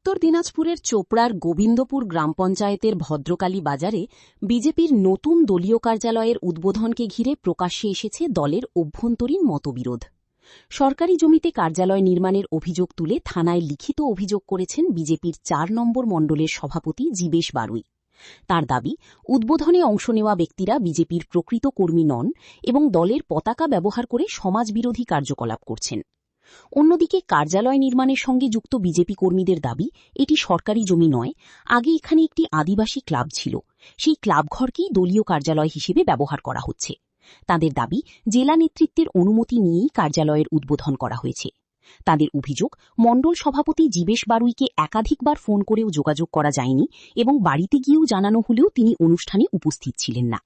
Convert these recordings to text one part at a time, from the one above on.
উত্তর দিনাজপুরের চোপড়ার গোবিন্দপুর গ্রাম পঞ্চায়েতের ভদ্রকালী বাজারে বিজেপির নতুন দলীয় কার্যালয়ের উদ্বোধনকে ঘিরে প্রকাশ্যে এসেছে দলের অভ্যন্তরীণ মতবিরোধ। সরকারি জমিতে কার্যালয় নির্মাণের অভিযোগ তুলে থানায় লিখিত অভিযোগ করেছেন বিজেপির ৪ নম্বর মণ্ডলের সভাপতি জীবেশ বারুই। তার দাবি, উদ্বোধনে অংশ নেওয়া ব্যক্তিরা বিজেপির প্রকৃত কর্মী নন এবং দলের পতাকা ব্যবহার করে সমাজবিরোধী কার্যকলাপ করছেন। অন্যদিকে কার্যালয় নির্মাণের সঙ্গে যুক্ত বিজেপি কর্মীদের দাবি, এটি সরকারি জমি নয়, আগে এখানে একটি আদিবাসী ক্লাব ছিল, সেই ক্লাবঘরকেই দলীয় কার্যালয় হিসেবে ব্যবহার করা হচ্ছে। তাদের দাবি, জেলা নেতৃত্বের অনুমতি নিয়েই কার্যালয়ের উদ্বোধন করা হয়েছে। তাদের অভিযোগ, মণ্ডল সভাপতি জীবেশ বারুইকে একাধিকবার ফোন করেও যোগাযোগ করা যায়নি এবং বাড়িতে গিয়েও জানানো হলেও তিনি অনুষ্ঠানে উপস্থিত ছিলেন না।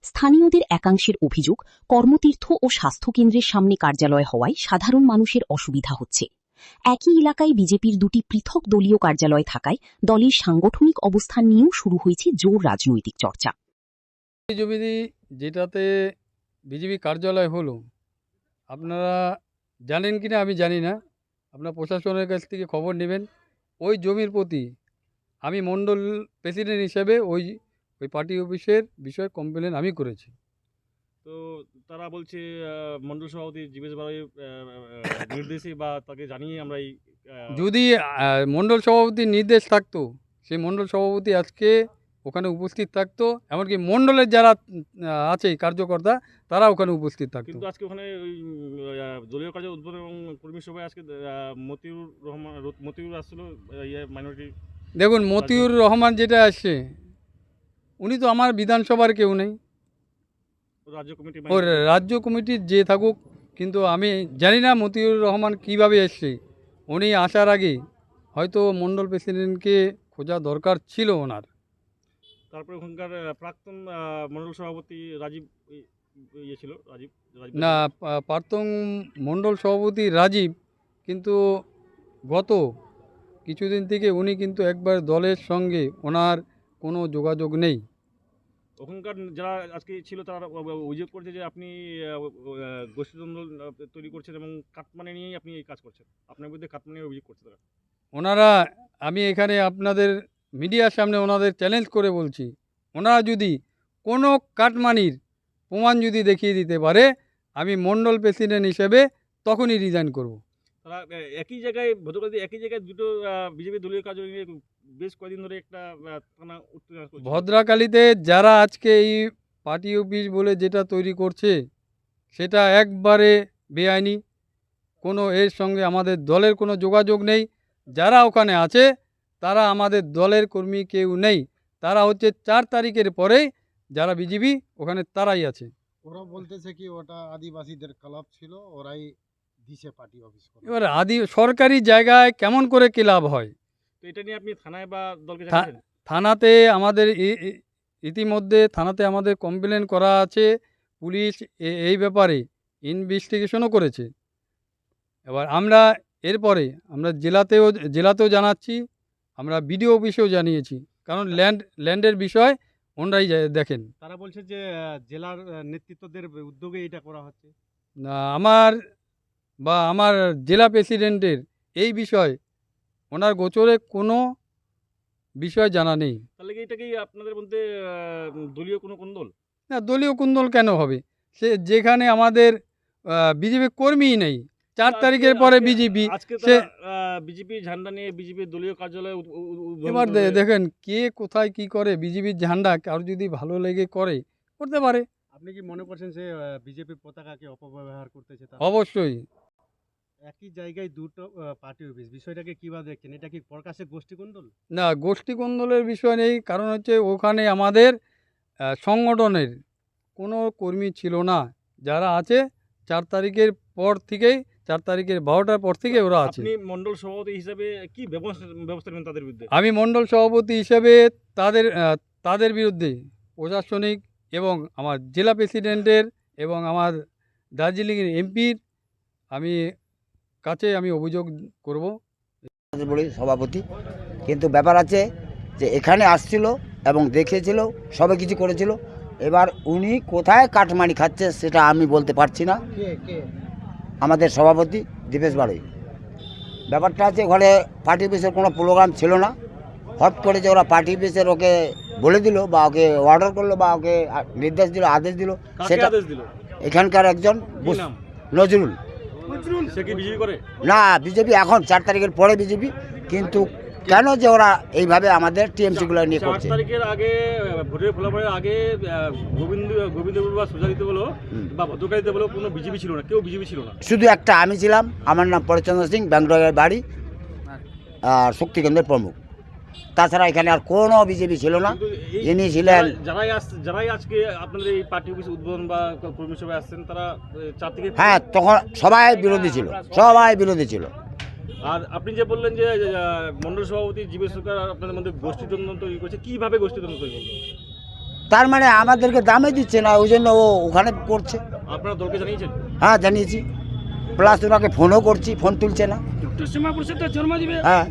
স্থানীয়দের একাংশের অভিযোগ, কর্মতীর্থ ও স্বাস্থ্যকেন্দ্রের সামনে কার্যালয় হওয়ায় সাধারণ মানুষের অসুবিধা হচ্ছে। একই এলাকায় বিজেপির দুটি পৃথক দলীয় কার্যালয় থাকায় দলের সাংগঠনিক অবস্থান নিয়েও শুরু হয়েছে জোর রাজনৈতিক চর্চা। যেটাতে বিজেপি কার্যালয় হলো, আপনারা জানেন কিনা আমি জানি না, আপনার প্রশাসনের কাছ থেকে খবর নেবেন। ওই জমির প্রতি আমি মণ্ডল প্রেসিডেন্ট হিসেবে ওই পার্টি অফিসের বিষয়ে কমপ্লেন আমি করেছি। তো তারা বলছে মণ্ডল সভাপতি জীবেশ বারুই নির্দেশে বা তাকে জানিয়ে আমরা এই যদি মণ্ডল সভাপতির নির্দেশ থাকতো, সেই মণ্ডল সভাপতি আজকে ওখানে উপস্থিত থাকতো, এমনকি মণ্ডলের যারা আছে কার্যকর্তা তারা ওখানে উপস্থিত থাকতো। কিন্তু আজকে ওখানে ওই দলীয় কার্য উদ্বোধন এবং কর্মী সভায় আজকে মতিউর আসছিল মাইনরিটি। দেখুন, মতিউর রহমান যেটা আসছে, উনি তো আমার বিধানসভার কেউ নেই, রাজ্য কমিটির যে থাকুক, কিন্তু আমি জানি না মতিউর রহমান কিভাবে এসছে। উনি আসার আগে হয়তো মণ্ডল প্রেসিডেন্টকে খোঁজা দরকার ছিল ওনার। তারপরে ওখানকার প্রাক্তন মণ্ডল সভাপতি রাজীব ছিল, না, প্রাক্তন মণ্ডল সভাপতি রাজীব, কিন্তু গত কিছুদিন থেকে উনি কিন্তু একবার দলের সঙ্গে ওনার কোনো যোগাযোগ নেই। ওখানকার যারা আজকে ছিল তারা অভিযোগ করছে যে আপনি গোষ্ঠীদ্বন্দ্ব তৈরি করছেন এবং কাটমানি নিয়েই আপনি এই কাজ করছেন, আপনার বিরুদ্ধে কাটমানি অভিযোগ করছে তারা। ওনারা, আমি এখানে আপনাদের মিডিয়ার সামনে ওনাদের চ্যালেঞ্জ করে বলছি, ওনারা যদি কোনো কাটমানির প্রমাণ যদি দেখিয়ে দিতে পারে, আমি মণ্ডল প্রেসিডেন্ট হিসেবে তখনই রিজাইন করব। তারা একই জায়গায় একই জায়গায় দুটো বিজেপি দলীয় কার্যালয় নিয়ে বেশ কয়েকদিন ধরে একটা থানা উত্তেজনা করছে। ভদ্রাকালীতে যারা আজকে এই পার্টি অফিস বলে যেটা তৈরি করছে, সেটা একবারে বেআইনি, কোনো এর সঙ্গে আমাদের দলের কোনো যোগাযোগ নেই। যারা ওখানে আছে তারা আমাদের দলের কর্মী কেউ নেই, তারা হচ্ছে 4 তারিখের পরেই যারা বিজেপি ওখানে তারাই আছে। ওরা বলতেছে কি ওটা আদিবাসীদের ক্লাব ছিল, ওরাই দিছে পার্টি অফিস। এবার সরকারি জায়গায় কেমন করে ক্লাব হয়? তো এটা নিয়ে আপনি থানায় বা দলকে জানিয়েছেন? থানাতে আমাদের ইতিমধ্যে থানাতে আমাদের কমপ্লেন করা আছে, পুলিশ এই ব্যাপারে ইনভেস্টিগেশনও করেছে। এবার আমরা এরপরে আমরা জেলাতেও জানাচ্ছি, আমরা বিডিও অফিসেও জানিয়েছি, কারণ ল্যান্ডের বিষয় ওনারাই দেখেন। তারা বলছে যে জেলার নেতৃত্বদের উদ্যোগে এটা করা হচ্ছে। না, আমার জেলা প্রেসিডেন্টের এই বিষয় ওনার গোচরে কোনো বিষয় জানা নেই। তাহলে কি এটা কি আপনাদের মধ্যে দলীয় কোনো কোন্দল? না, দলীয় কুন্দল কেন হবে? সে যেখানে আমাদের বিজেপি কর্মীই নেই, 4 তারিখের পরে বিজেপি, সে বিজেপি ঝান্ডা নিয়ে বিজেপির দলীয় কার্যালয়ে এবার দেখেন কে কোথায় কি করে। বিজেপির ঝান্ডা কারো যদি ভালো লেগে করতে পারে। আপনি কি মনে করছেন যে বিজেপির পতাকাকে অপব্যবহার করতেছে? অবশ্যই। একই জায়গায় দুটো পার্টি অফিস, বিষয়টাকে কিভাবে দেখছেন? এটা কি প্রকাশ্যে গোষ্ঠীকন্দল? না, গোষ্ঠীকন্দলের বিষয় নেই, কারণ হচ্ছে ওখানে আমাদের সংগঠনের কোনো কর্মী ছিল না। যারা আছে 4 তারিখের পর থেকেই, 4 তারিখের 12টার পর থেকে ওরা আছে। আপনি মণ্ডল সভাপতি হিসেবে কি ব্যবস্থা নেবেন তাদের বিরুদ্ধে? আমি মণ্ডল সভাপতি হিসেবে তাদের বিরুদ্ধে প্রশাসনিক এবং আমার জেলা প্রেসিডেন্টের এবং আমার দার্জিলিংয়ের এমপির কাছে আমি অভিযোগ করব। বলি সভাপতি, কিন্তু ব্যাপার আছে যে এখানে আসছিল এবং দেখেছিল, সবে কিছু করেছিল। এবার উনি কোথায় কাটমানি খাচ্ছে সেটা আমি বলতে পারছি না। আমাদের সভাপতি জীবেশ বারুই। ব্যাপারটা আছে ওখানে পার্টি অফিসের কোনো প্রোগ্রাম ছিল না, হট করে যে ওরা পার্টি অফিসের ওকে বলে দিল বা ওকে অর্ডার করলো বা ওকে নির্দেশ দিল, আদেশ দিল, কাকে সেটা আদেশ দিল? এখানকার একজন কি নাম? নজরুল। সে কি বিজেপি করে? না, বিজেপি এখন 4 তারিখের পরে বিজেপি, কিন্তু কেন যে ওরা এইভাবে আমাদের টিএমসিগুলো নিয়ে 4 করছে। তারিখের আগে ভোটের ফলাফলের আগে গোবিন্দপুর বা সুজাদিতে বলো বা ভদ্রকালীতে বলো কোনো বিজেপি ছিল না, কেউ বিজেপি ছিল না। শুধু একটা আমি ছিলাম, আমার নাম পরেশচন্দ্র সিং, ব্যাঙ্গালোরের বাড়ি, আর শক্তিকেন্দ্রের প্রমুখ। তাছাড়া এখানে আর কোনো বিজেপি ছিল না। কিন্তু ইনি ছিলেন যারাই আজকে আপনাদের এই পার্টি অফিস উদ্বোধন বা কর্মী সভায় আসছেন তারা 4 থেকে। হ্যাঁ, তখন সবাই বিরোধী ছিল, সবাই বিরোধী ছিল। আর আপনি যে বললেন যে মন্ডল সভাপতি জীবেশ সরকার আপনাদের মধ্যে গোষ্ঠীদ্বন্দ্ব তৈরি করছে, কিভাবে গোষ্ঠীদ্বন্দ্ব তৈরি করছে? তার মানে আমাদেরকে দামে দিচ্ছে না, ওই জন্য ও ওখানে করছে। আপনারা দলকে জানিয়েছেন? হ্যাঁ, জানিয়েছি, প্লাস ওনাকে ফোনও করছি, ফোন তুলছে না। হ্যাঁ,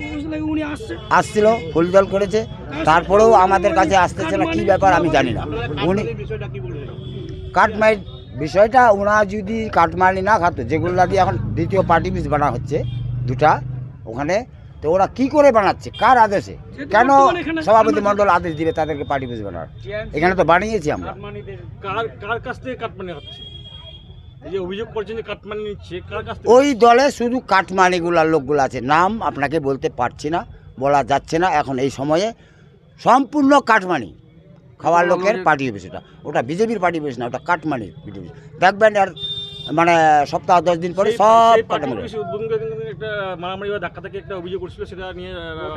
আসছিল, ফুলদল করেছে, তারপরেও আমাদের কাছে আসতেছে না, কি ব্যাপার আমি জানি না। উনি কাটমাইট বিষয়টা, ওনা যদি কাটমানি না খাতো, যেগুলো দিয়ে এখন দ্বিতীয় পার্টি অফিস বানা হচ্ছে দুটা ওখানে, তো ওরা কি করে বানাচ্ছে, কার আদেশে, কেন সভাপতি মণ্ডল আদেশ দিবে তাদেরকে পার্টি অফিস বানার? এখানে তো বানিয়েছি আমরা। কার কাছ থেকে কাটমানি হচ্ছে? এই যে অভিযোগ করছেন যে কাটমানি নিচ্ছে, কার কাছ থেকে? ওই দলে শুধু কাটমানিগুলার লোকগুলো আছে, নাম আপনাকে বলতে পারছি না, বলা যাচ্ছে না এখন এই সময়ে। সম্পূর্ণ কাটমানি খাওয়ার লোকের পার্টি অফিস, ওটা বিজেপির পার্টি অফিস না, ওটা কাটমানির পার্টি অফিস। দেখবেন আর মানে সপ্তাহ 10 দিন পরে সব সেই পার্টি কাটমানি। অফিস উদ্বোধন করে কিন্তু একটা মারামারি বা ধাক্কা থেকে একটা অভিযোগ করছিল, সেটা নিয়ে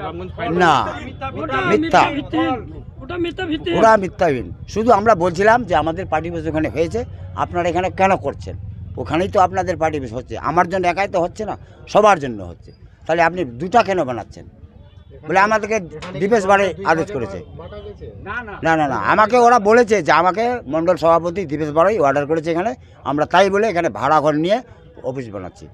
রামগঞ্জ ফাইন। না, মিথ্যা, ওরা মিথ্যাহীন। শুধু আমরা বলছিলাম যে আমাদের পার্টি অফিস ওখানে হয়েছে, আপনারা এখানে কেন করছেন? ওখানেই তো আপনাদের পার্টি অফিস হচ্ছে, আমার জন্য একাই তো হচ্ছে না, সবার জন্য হচ্ছে, তাহলে আপনি দুটা কেন বানাচ্ছেন? বলে আমাদেরকে দিবেশ বাড়ে আদেশ করেছে। না না না, আমাকে ওরা বলেছে যে আমাকে মণ্ডল সভাপতি দিবেশ বাড়াই অর্ডার করেছে এখানে, আমরা তাই বলে এখানে ভাড়া ঘর নিয়ে অফিস বানাচ্ছি।